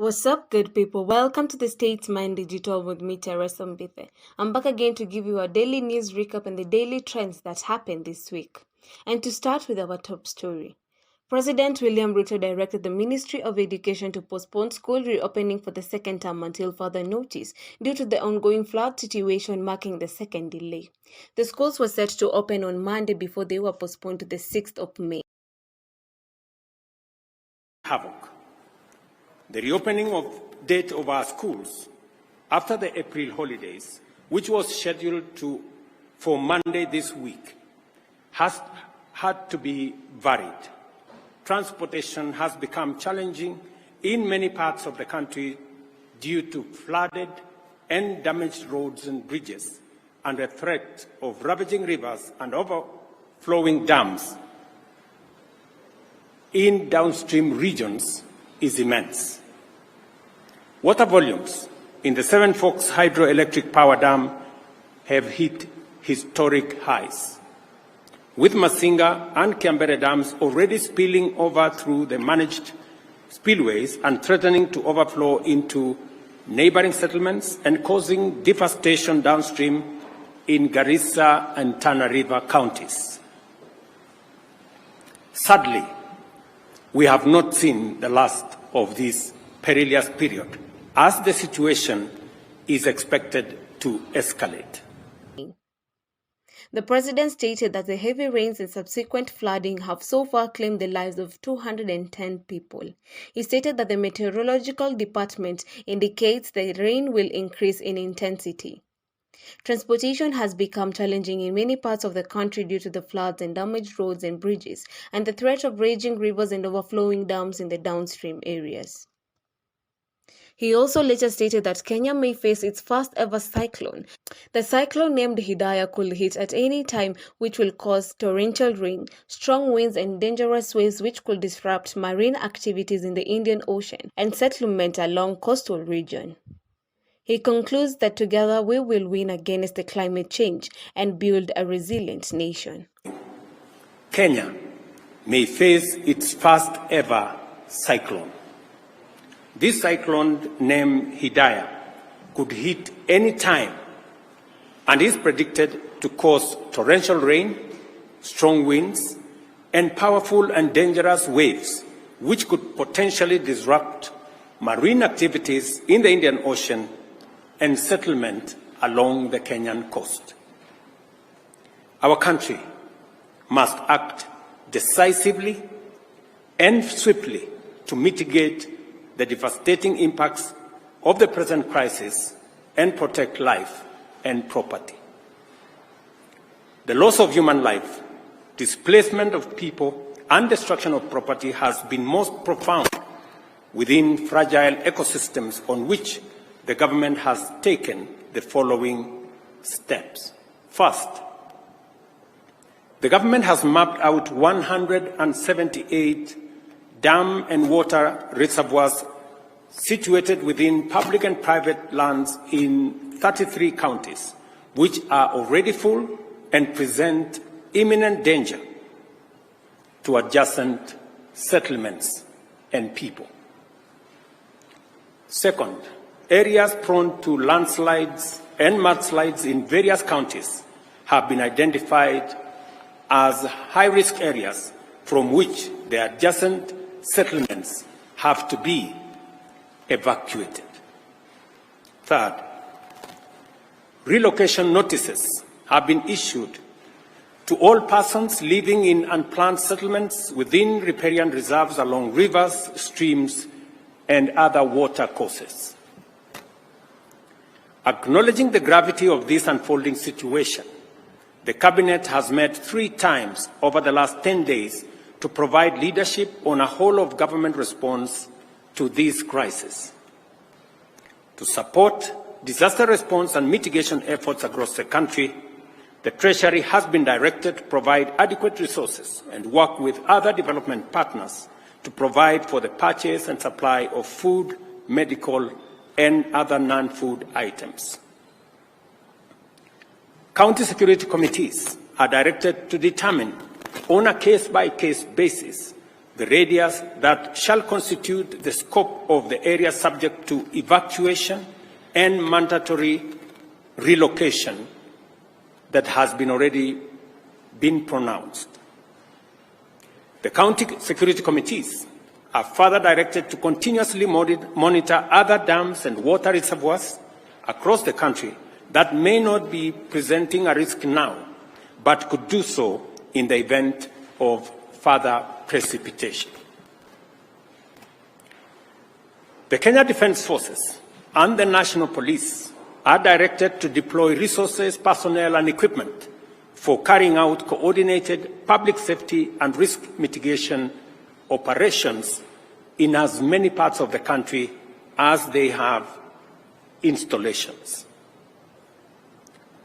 What's up, good people? Welcome to the Statesman Digital with me, Teresa Mbithe. I'm back again to give you a daily news recap and the daily trends that happened this week. And to start with our top story. President William Ruto directed the Ministry of Education to postpone school reopening for the second term until further notice due to the ongoing flood situation marking the second delay. The schools were set to open on Monday before they were postponed to the 6th of May. Havoc. The reopening date of our schools after the April holidays, which was scheduled for Monday this week, has had to be varied. Transportation has become challenging in many parts of the country due to flooded and damaged roads and bridges, and the threat of ravaging rivers and overflowing dams in downstream regions is immense. Water volumes in the Seven Forks Hydroelectric Power Dam have hit historic highs, with Masinga and Kiambere dams already spilling over through the managed spillways and threatening to overflow into neighboring settlements and causing devastation downstream in Garissa and Tana River counties. Sadly, we have not seen the last of this perilous period, as the situation is expected to escalate. The president stated that the heavy rains and subsequent flooding have so far claimed the lives of 210 people. He stated that the meteorological department indicates the rain will increase in intensity. Transportation has become challenging in many parts of the country due to the floods and damaged roads and bridges, and the threat of raging rivers and overflowing dams in the downstream areas. He also later stated that Kenya may face its first ever cyclone. The cyclone named Hidaya could hit at any time, which will cause torrential rain, strong winds and dangerous waves which could disrupt marine activities in the Indian Ocean and settlement along coastal region. He concludes that together we will win against the climate change and build a resilient nation. Kenya may face its first ever cyclone. This cyclone named Hidaya could hit any time and is predicted to cause torrential rain, strong winds, and powerful and dangerous waves, which could potentially disrupt marine activities in the Indian Ocean and settlement along the Kenyan coast. Our country must act decisively and swiftly to mitigate the devastating impacts of the present crisis and protect life and property. The loss of human life, displacement of people, and destruction of property has been most profound within fragile ecosystems on which the government has taken the following steps. First, the government has mapped out 178 dam and water reservoirs situated within public and private lands in 33 counties, which are already full and present imminent danger to adjacent settlements and people. Second, areas prone to landslides and mudslides in various counties have been identified as high-risk areas from which the adjacent settlements have to be evacuated. Third, relocation notices have been issued to all persons living in unplanned settlements within riparian reserves along rivers, streams, and other water courses. Acknowledging the gravity of this unfolding situation, the Cabinet has met 3 times over the last 10 days to provide leadership on a whole-of-government response to this crisis. To support disaster response and mitigation efforts across the country, the Treasury has been directed to provide adequate resources and work with other development partners to provide for the purchase and supply of food, medical, and other non-food items. County security committees are directed to determine on a case-by-case basis the radius that shall constitute the scope of the area subject to evacuation and mandatory relocation that has already been pronounced. The county security committees are further directed to continuously monitor other dams and water reservoirs across the country that may not be presenting a risk now, but could do so in the event of further precipitation. The Kenya Defence Forces and the National Police are directed to deploy resources, personnel, and equipment for carrying out coordinated public safety and risk mitigation operations in as many parts of the country as they have installations.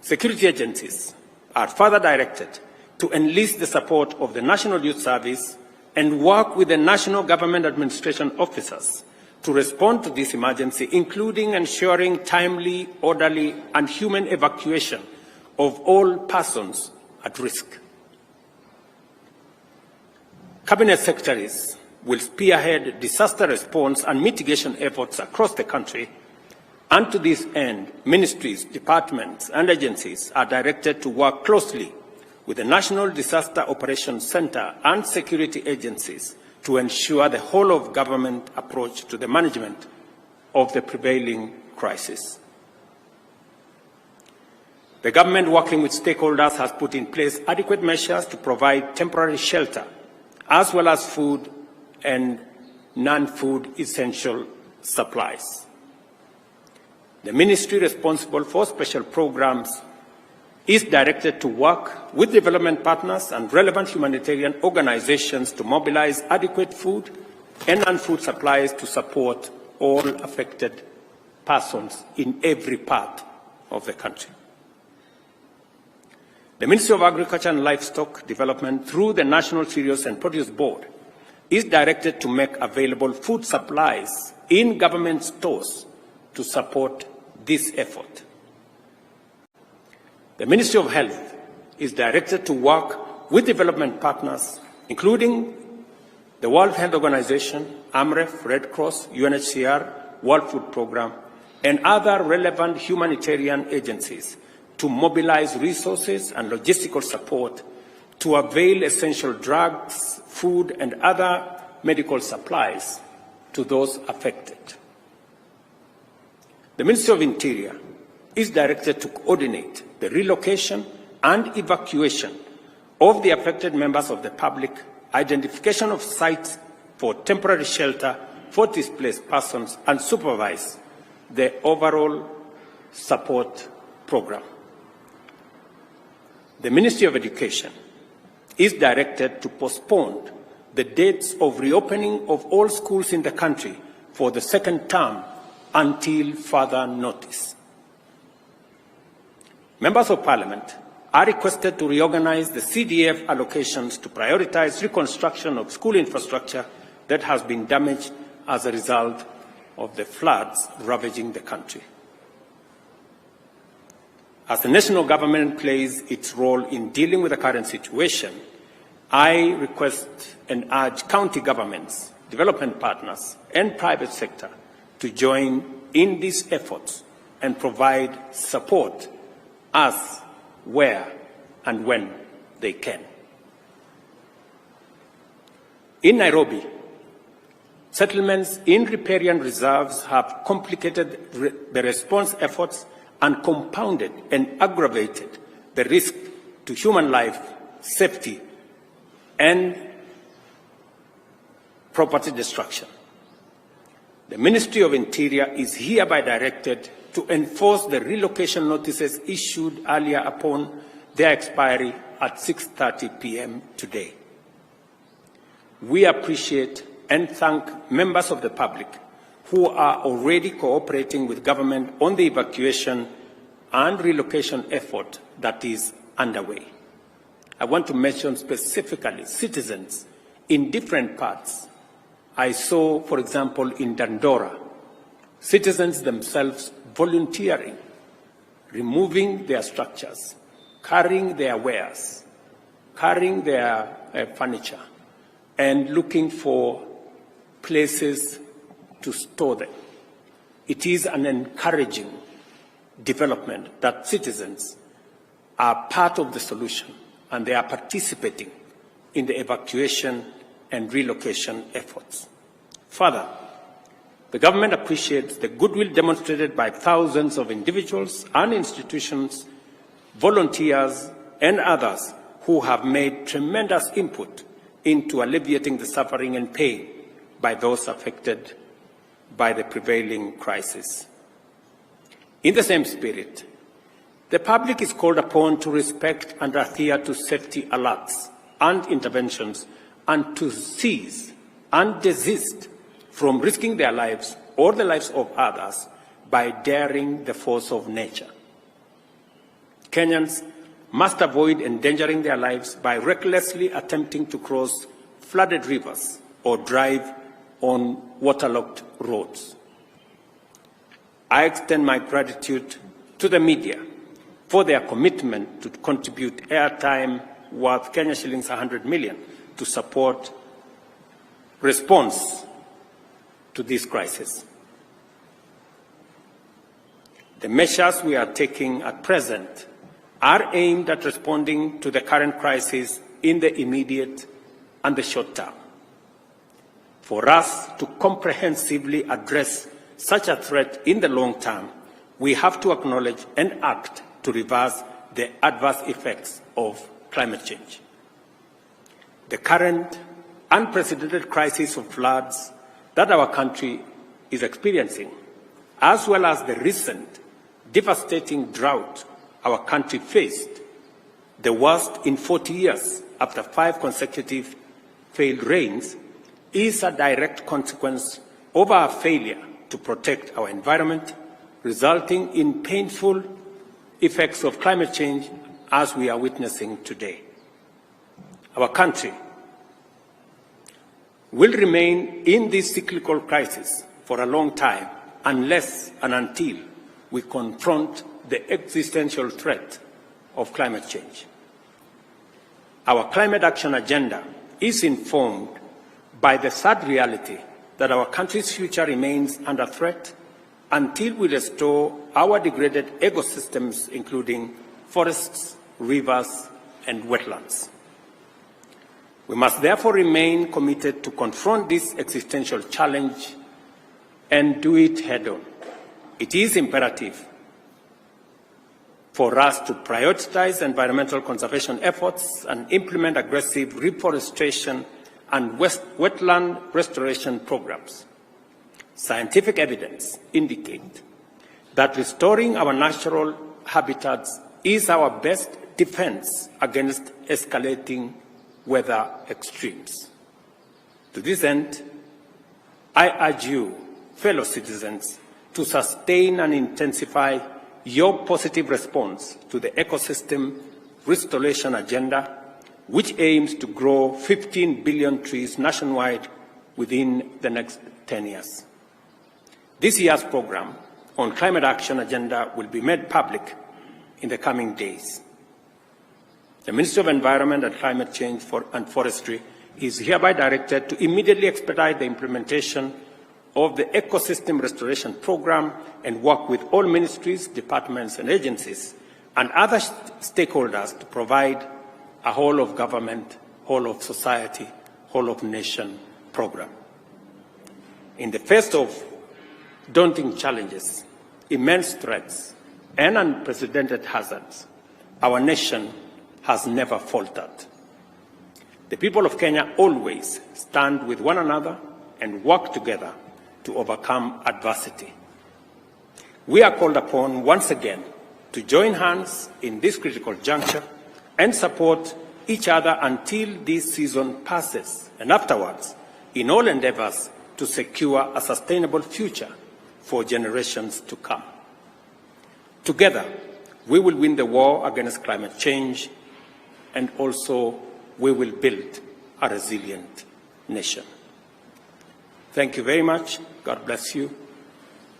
Security agencies are further directed to enlist the support of the National Youth Service and work with the national government administration officers to respond to this emergency, including ensuring timely, orderly, and human evacuation of all persons at risk. Cabinet secretaries will spearhead disaster response and mitigation efforts across the country, and to this end, ministries, departments, and agencies are directed to work closely with the National Disaster Operations Center and security agencies to ensure the whole-of-government approach to the management of the prevailing crisis. The government, working with stakeholders, has put in place adequate measures to provide temporary shelter, as well as food and non-food essential supplies. The ministry responsible for special programs is directed to work with development partners and relevant humanitarian organizations to mobilize adequate food and non-food supplies to support all affected persons in every part of the country. The Ministry of Agriculture and Livestock Development, through the National Cereals and Produce Board, is directed to make available food supplies in government stores to support this effort. The Ministry of Health is directed to work with development partners, including the World Health Organization, AMREF, Red Cross, UNHCR, World Food Programme, and other relevant humanitarian agencies to mobilize resources and logistical support to avail essential drugs, food, and other medical supplies to those affected. The Ministry of Interior is directed to coordinate the relocation and evacuation of the affected members of the public, identification of sites for temporary shelter for displaced persons, and supervise the overall support program. The Ministry of Education is directed to postpone the dates of reopening of all schools in the country for the second term until further notice. Members of Parliament are requested to reorganize the CDF allocations to prioritize reconstruction of school infrastructure that has been damaged as a result of the floods ravaging the country. As the national government plays its role in dealing with the current situation, I request and urge county governments, development partners, and private sector to join in these efforts and provide support as, where, and when they can. In Nairobi, settlements in riparian reserves have complicated the response efforts and compounded and aggravated the risk to human life, safety, and property destruction. The Ministry of Interior is hereby directed to enforce the relocation notices issued earlier upon their expiry at 6:30 p.m. today. We appreciate and thank members of the public who are already cooperating with government on the evacuation and relocation effort that is underway. I want to mention specifically citizens in different parts. I saw, for example, in Dandora, citizens themselves volunteering, removing their structures, carrying their wares, carrying their furniture, and looking for places to store them. It is an encouraging development that citizens are part of the solution and they are participating in the evacuation and relocation efforts. Further, the government appreciates the goodwill demonstrated by thousands of individuals and institutions, volunteers, and others who have made tremendous input into alleviating the suffering and pain by those affected by the prevailing crisis. In the same spirit, the public is called upon to respect and adhere to safety alerts and interventions and to cease and desist from risking their lives or the lives of others by daring the force of nature. Kenyans must avoid endangering their lives by recklessly attempting to cross flooded rivers or drive on waterlogged roads. I extend my gratitude to the media for their commitment to contribute airtime worth Kenya shillings 100 million to support response to this crisis. The measures we are taking at present are aimed at responding to the current crisis in the immediate and the short term. For us to comprehensively address such a threat in the long term, we have to acknowledge and act to reverse the adverse effects of climate change. The current unprecedented crisis of floods that our country is experiencing, as well as the recent devastating drought our country faced, the worst in 40 years after 5 consecutive failed rains, is a direct consequence of our failure to protect our environment, resulting in painful effects of climate change as we are witnessing today. Our country will remain in this cyclical crisis for a long time unless and until we confront the existential threat of climate change. Our climate action agenda is informed by the sad reality that our country's future remains under threat until we restore our degraded ecosystems, including forests, rivers, and wetlands. We must therefore remain committed to confront this existential challenge and do it head-on. It is imperative for us to prioritize environmental conservation efforts and implement aggressive reforestation and wetland restoration programs. Scientific evidence indicates that restoring our natural habitats is our best defense against escalating weather extremes. To this end, I urge you, fellow citizens, to sustain and intensify your positive response to the ecosystem restoration agenda, which aims to grow 15 billion trees nationwide within the next 10 years. This year's program on climate action agenda will be made public in the coming days. The Ministry of Environment and Climate Change and Forestry is hereby directed to immediately expedite the implementation of the Ecosystem Restoration Program and work with all ministries, departments, and agencies and other stakeholders to provide a whole-of-government, whole-of-society, whole-of-nation program. In the face of daunting challenges, immense threats, and unprecedented hazards, our nation has never faltered. The people of Kenya always stand with one another and work together to overcome adversity. We are called upon once again to join hands in this critical juncture and support each other until this season passes, and afterwards, in all endeavors to secure a sustainable future for generations to come. Together, we will win the war against climate change, and also we will build a resilient nation. Thank you very much. God bless you,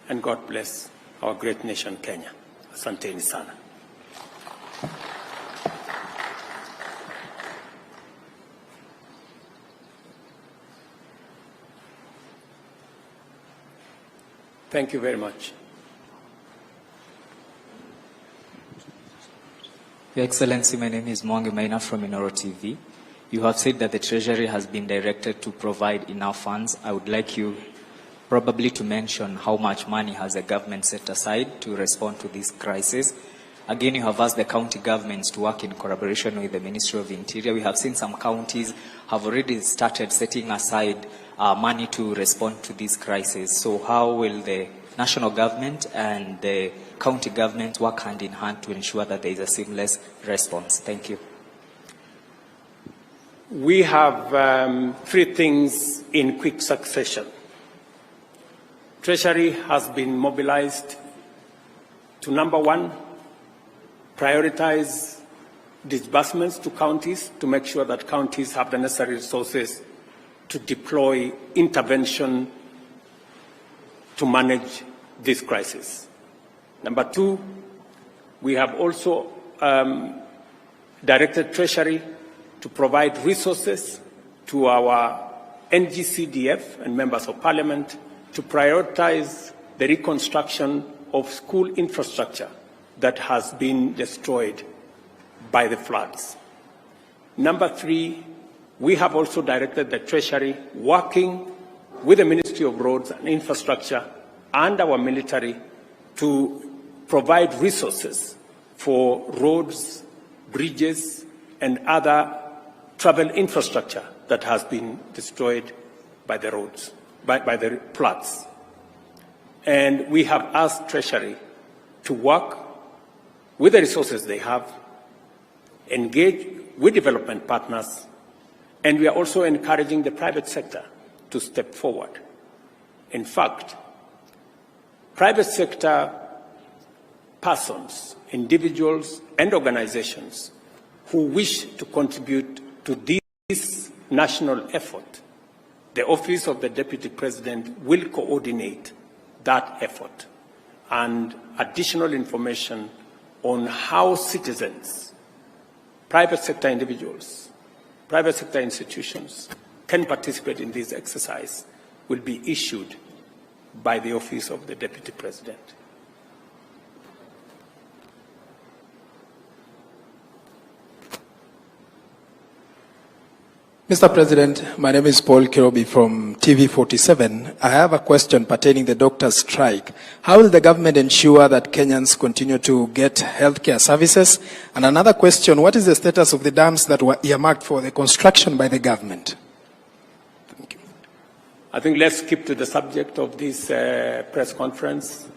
and God bless our great nation, Kenya. Asanteni sana. Thank you very much. Your Excellency, my name is Mwangi Maina from Inoro TV. You have said that the Treasury has been directed to provide enough funds. I would like you probably to mention how much money has the government set aside to respond to this crisis. Again, you have asked the county governments to work in collaboration with the Ministry of Interior. We have seen some counties have already started setting aside money to respond to this crisis. So how will the national government and the county government work hand in hand to ensure that there is a seamless response? Thank you. We have three things in quick succession. Treasury has been mobilized to, number one, prioritize disbursements to counties to make sure that counties have the necessary resources to deploy intervention to manage this crisis. Number two, we have also directed Treasury to provide resources to our NGCDF and members of Parliament to prioritize the reconstruction of school infrastructure that has been destroyed by the floods. Number three, we have also directed the Treasury, working with the Ministry of Roads and Infrastructure and our military, to provide resources for roads, bridges, and other travel infrastructure that has been destroyed by the roads, by the floods. And we have asked Treasury to work with the resources they have, engage with development partners, and we are also encouraging the private sector to step forward. In fact, private sector persons, individuals, and organizations who wish to contribute to this national effort, the Office of the Deputy President will coordinate that effort, and additional information on how citizens, private sector individuals, private sector institutions can participate in this exercise will be issued by the Office of the Deputy President. Mr. President, my name is Paul Kirobi from TV47. I have a question pertaining the doctors' strike. How will the government ensure that Kenyans continue to get healthcare services? And another question, what is the status of the dams that were earmarked for the construction by the government? Thank you. I think let's keep to the subject of this press conference.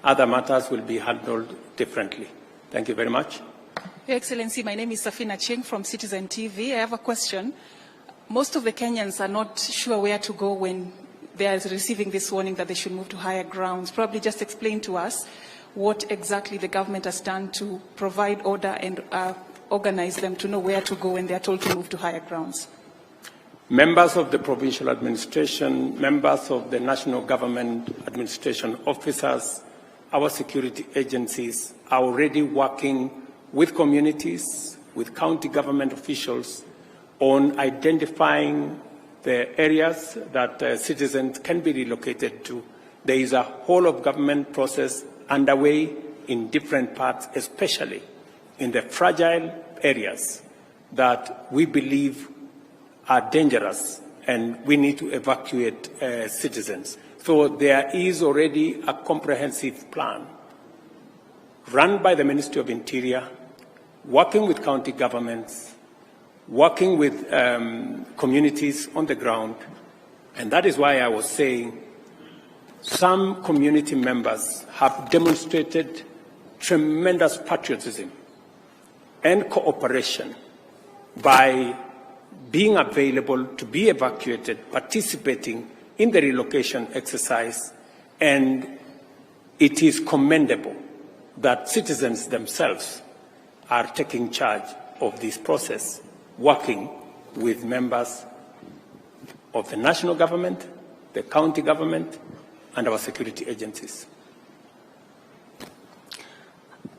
Other matters will be handled differently. Thank you very much. Your Excellency, my name is Safina Cheng from Citizen TV. I have a question. Most of the Kenyans are not sure where to go when they are receiving this warning that they should move to higher grounds. Probably just explain to us what exactly the government has done to provide order and organize them to know where to go when they are told to move to higher grounds. Members of the provincial administration, members of the national government administration officers, our security agencies are already working with communities, with county government officials, on identifying the areas that citizens can be relocated to. There is a whole of government process underway in different parts, especially in the fragile areas that we believe are dangerous and we need to evacuate citizens. So there is already a comprehensive plan run by the Ministry of Interior, working with county governments, working with communities on the ground. And that is why I was saying some community members have demonstrated tremendous patriotism and cooperation by being available to be evacuated, participating in the relocation exercise. And it is commendable that citizens themselves are taking charge of this process, working with members of the national government, the county government, and our security agencies.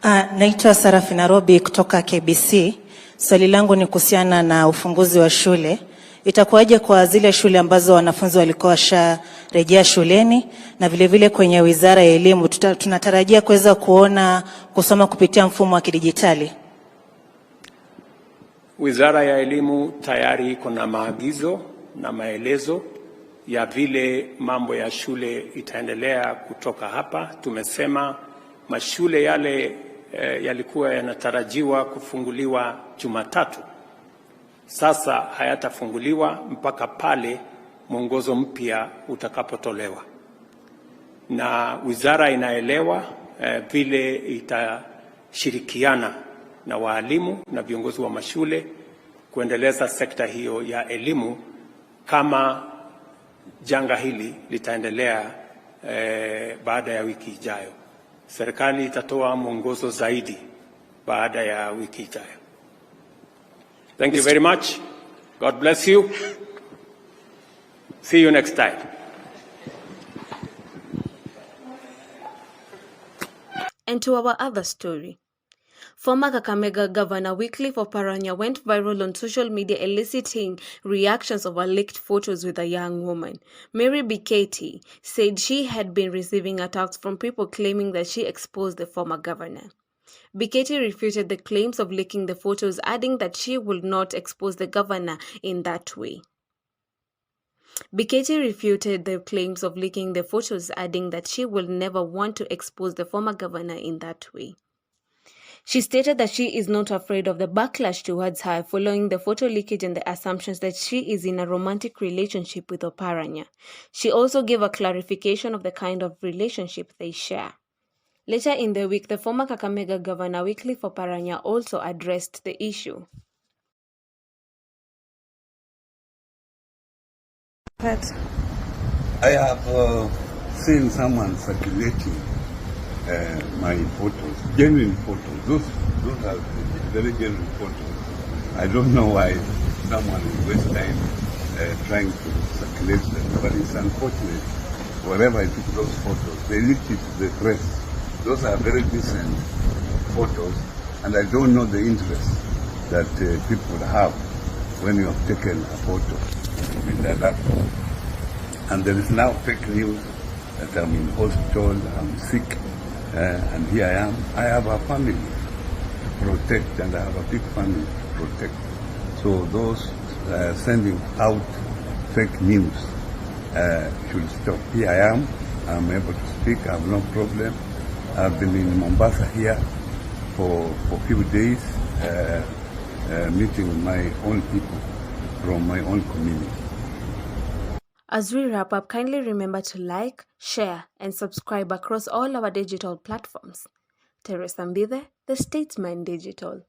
Naitwa Sarafina Robi kutoka KBC. Swali langu ni kuhusiana na ufunguzi wa shule. itakuwaje kwa zile shule ambazo wanafunzi walikuwa washarejea shuleni, na vile kwenye Wizara ya Elimu tunatarajia kuweza kuona kusoma kupitia mfumo wa kidijitali? Wizara ya Elimu tayari iko na maagizo na maelezo ya vile mambo ya shule itaendelea kutoka hapa. Tumesema mashule yale yalikuwa yanatarajiwa kufunguliwa Jumatatu, sasa hayatafunguliwa mpaka pale mwongozo mpya utakapotolewa, na wizara inaelewa vile itashirikiana na waalimu na viongozi wa mashule kuendeleza sekta hiyo ya elimu kama janga hili litaendelea baada ya wiki ijayo. Serikali itatoa mwongozo zaidi baada ya wiki ijayo. Thank you very much. God bless you. See you next time. And to our other story. Former Kakamega Governor Wycliffe Oparanya went viral on social media eliciting reactions over leaked photos with a young woman. Mary Biketi said she had been receiving attacks from people claiming that she exposed the former governor. Biketi refuted the claims of leaking the photos, adding that she would not expose the governor in that way. Biketi refuted the claims of leaking the photos, adding that she will never want to expose the former governor in that way. She stated that she is not afraid of the backlash towards her following the photo leakage and the assumptions that she is in a romantic relationship with Oparanya. She also gave a clarification of the kind of relationship they share. Later in the week, the former Kakamega Governor Wycliffe Oparanya also addressed the issue. I have seen someone circulating my photos, genuine photos. Those are very genuine photos. I don't know why someone will waste time trying to circulate them, but it's unfortunate. Wherever I took those photos, they leaked it to the press. Those are very decent photos, and I don't know the interest that people have when you have taken a photo with their laptop. And there is now fake news that I'm in hospital, I'm sick, and here I am. I have a family to protect, and I have a big family to protect. So those sending out fake news should stop. Here I am. I'm able to speak. I have no problem. I've been in Mombasa here for a few days, meeting with my own people from my own community. As we wrap up, kindly remember to like, share, and subscribe across all our digital platforms. Teresa Mbithe, The Statesman Digital.